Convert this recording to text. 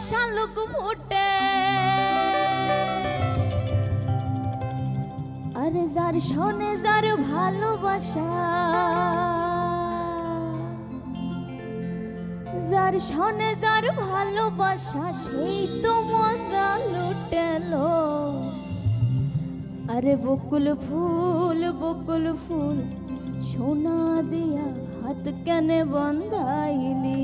শালুক ফুটে, আরে যার শোনে যার ভালোবাসা, যার শোনে যার ভালোবাসা সেই তো মজা লুটেলো। আরে বকুল ফুল সোনা দিয়া হাত কেনে বন্ধাইলি।